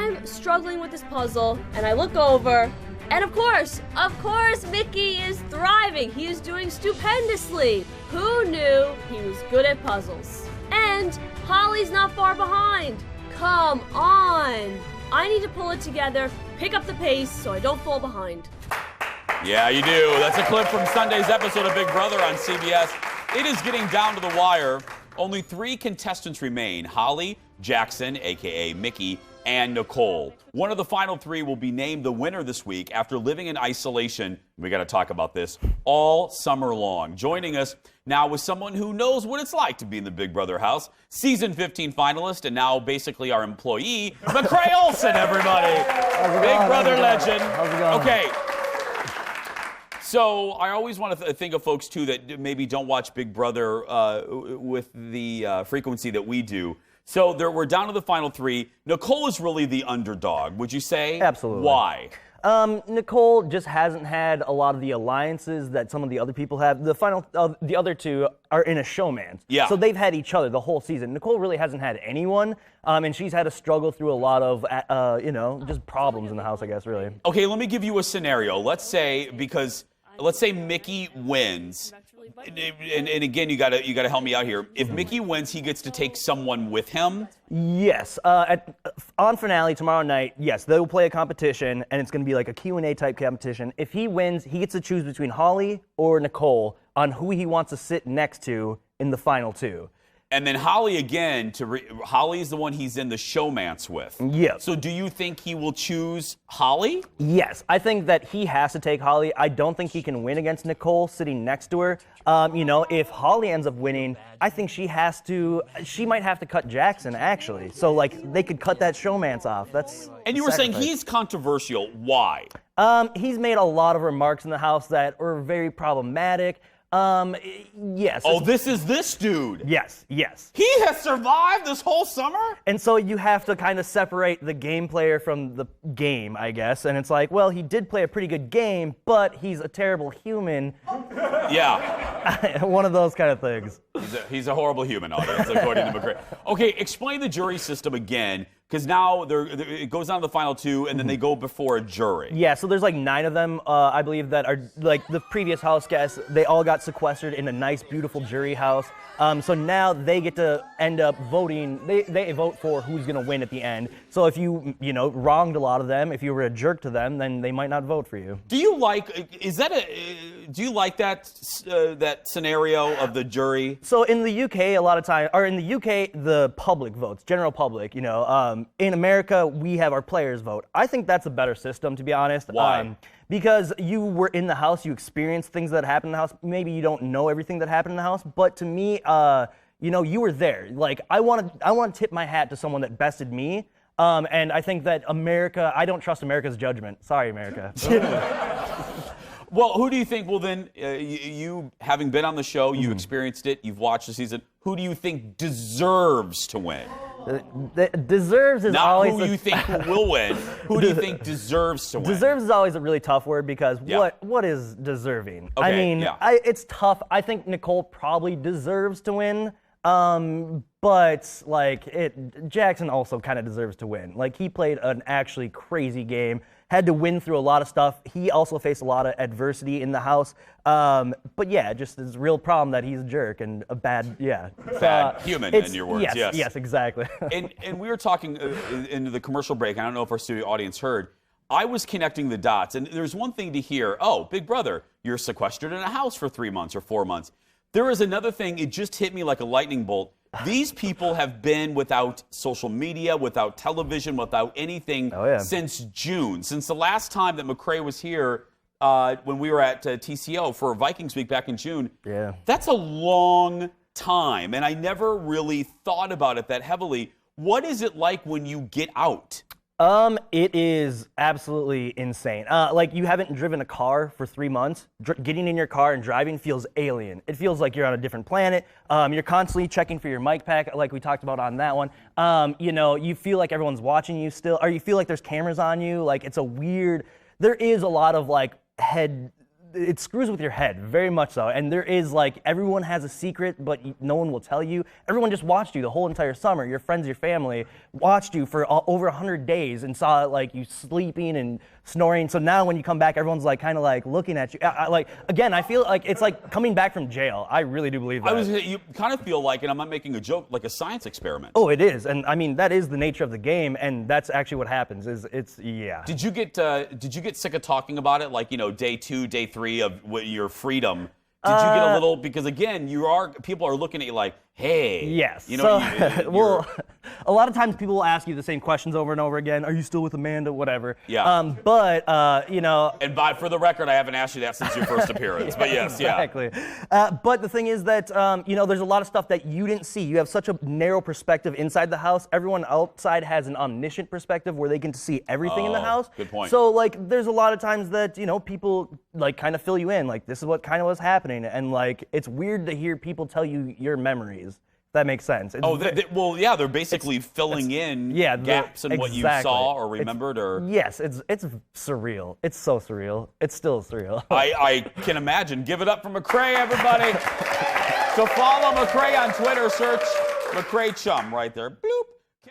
I'm struggling with this puzzle, and I look over, and of course, Mickey is thriving. He is doing stupendously. Who knew he was good at puzzles? And Holly's not far behind. Come on. I need to pull it together, pick up the pace so I don't fall behind. Yeah, you do. That's a clip from Sunday's episode of Big Brother on CBS. It is getting down to the wire. Only 3 contestants remain: Holly, Jackson, a.k.a. Mickey, and Nicole. One of the final 3 will be named the winner this week after living in isolation, we got to talk about this, all summer long. Joining us now is someone who knows what it's like to be in the Big Brother house, season 15 finalist, and now basically our employee, McCrae Olson, everybody. Big Brother legend. How's it going? Okay. So I always want to think of folks, too, that maybe don't watch Big Brother with the frequency that we do. So we're down to the final 3. Nicole is really the underdog, would you say? Absolutely. Why? Nicole just hasn't had a lot of the alliances that some of the other people have. The other 2 are in a showman. Yeah. So they've had each other the whole season. Nicole really hasn't had anyone, and she's had to struggle through a lot of, just problems in the house, I guess, really. Okay, let me give you a scenario. Let's say Mickey wins. And again, you gotta help me out here. If Mickey wins, he gets to take someone with him. Yes. On finale tomorrow night, yes, they will play a competition, and it's going to be like a Q&A type competition. If he wins, he gets to choose between Holly or Nicole on who he wants to sit next to in the final 2. And then Holly again. Holly is the one he's in the showmance with. Yes. So do you think he will choose Holly? Yes, I think that he has to take Holly. I don't think he can win against Nicole sitting next to her. If Holly ends up winning, I think she might have to cut Jackson, actually. So, they could cut that showmance off. And you were saying he's controversial. Why? He's made a lot of remarks in the house that are very problematic. Yes. Oh, this is this dude. Yes. He has survived this whole summer? And so you have to kind of separate the game player from the game, I guess. And it's like, well, he did play a pretty good game, but he's a terrible human. Yeah. One of those kind of things. He's a horrible human, audience, according to McCrae. Okay, explain the jury system again, because now it goes on to the final 2, and then they go before a jury. Yeah, so there's 9 of them, I believe, that are the previous house guests. They all got sequestered in a nice, beautiful jury house. So now they get to end up voting. They vote for who's going to win at the end. So if you wronged a lot of them, if you were a jerk to them, then they might not vote for you. Do you like that scenario of the jury? So in the UK, the public votes, general public. In America, we have our players vote. I think that's a better system, to be honest. Why? Because you were in the house, you experienced things that happened in the house. Maybe you don't know everything that happened in the house, but to me, you were there. I want to tip my hat to someone that bested me. And I think that I don't trust America's judgment. Sorry, America. Well, who do you think, you having been on the show, you experienced it, you've watched the season, who do you think deserves to win? Deserves is not always who you think will win. Who do you think deserves to win? Deserves is always a really tough word because Yeah. what is deserving? Okay, I mean, yeah. It's tough. I think Nicole probably deserves to win. But Jackson also kind of deserves to win. He played an actually crazy game, had to win through a lot of stuff. He also faced a lot of adversity in the house. But yeah, just it's a real problem that he's a jerk and a bad human, in your words. Yes, exactly. and we were talking into the commercial break. I don't know if our studio audience heard. I was connecting the dots, and there's one thing to hear. Oh, Big Brother, you're sequestered in a house for 3 months or 4 months. There is another thing, it just hit me like a lightning bolt. These people have been without social media, without television, without anything since June. Since the last time that McCrae was here when we were at TCO for Vikings Week back in June. Yeah. That's a long time, and I never really thought about it that heavily. What is it like when you get out? It is absolutely insane. You haven't driven a car for 3 months. Getting in your car and driving feels alien. It feels like you're on a different planet. You're constantly checking for your mic pack, like we talked about on that one. You feel like everyone's watching you still, or you feel like there's cameras on you. It's a weird. There is a lot of head it screws with your head, very much so. And there is like, everyone has a secret, but no one will tell you. Everyone just watched you the whole entire summer. Your friends, your family watched you for over 100 days and saw like you sleeping and snoring. So now when you come back, everyone's like kind of like looking at you. Like, again, I feel like it's like coming back from jail. I really do believe that. You kind of feel like, and I'm not making a joke, like a science experiment. Oh, it is. And I mean, that is the nature of the game. And that's actually what happens yeah. Did you get sick of talking about it? Like, day 2, day 3 of your freedom. Did you get a little, because again, people are looking at you like, hey. Yes. Well, a lot of times people will ask you the same questions over and over again. Are you still with Amanda? Whatever. Yeah. And for the record, I haven't asked you that since your first appearance. But yes, exactly. But the thing is that, there's a lot of stuff that you didn't see. You have such a narrow perspective inside the house. Everyone outside has an omniscient perspective where they can see everything in the house. Good point. So, like, there's a lot of times that, people, like, kind of fill you in. Like, this is what kind of was happening. And, like, it's weird to hear people tell you your memories. If that makes sense. They're basically filling in gaps in what you saw or remembered. Yes, it's surreal. It's so surreal. It's still surreal. I can imagine. Give it up for McCrae, everybody. So follow McCrae on Twitter. Search McCrae Chum right there.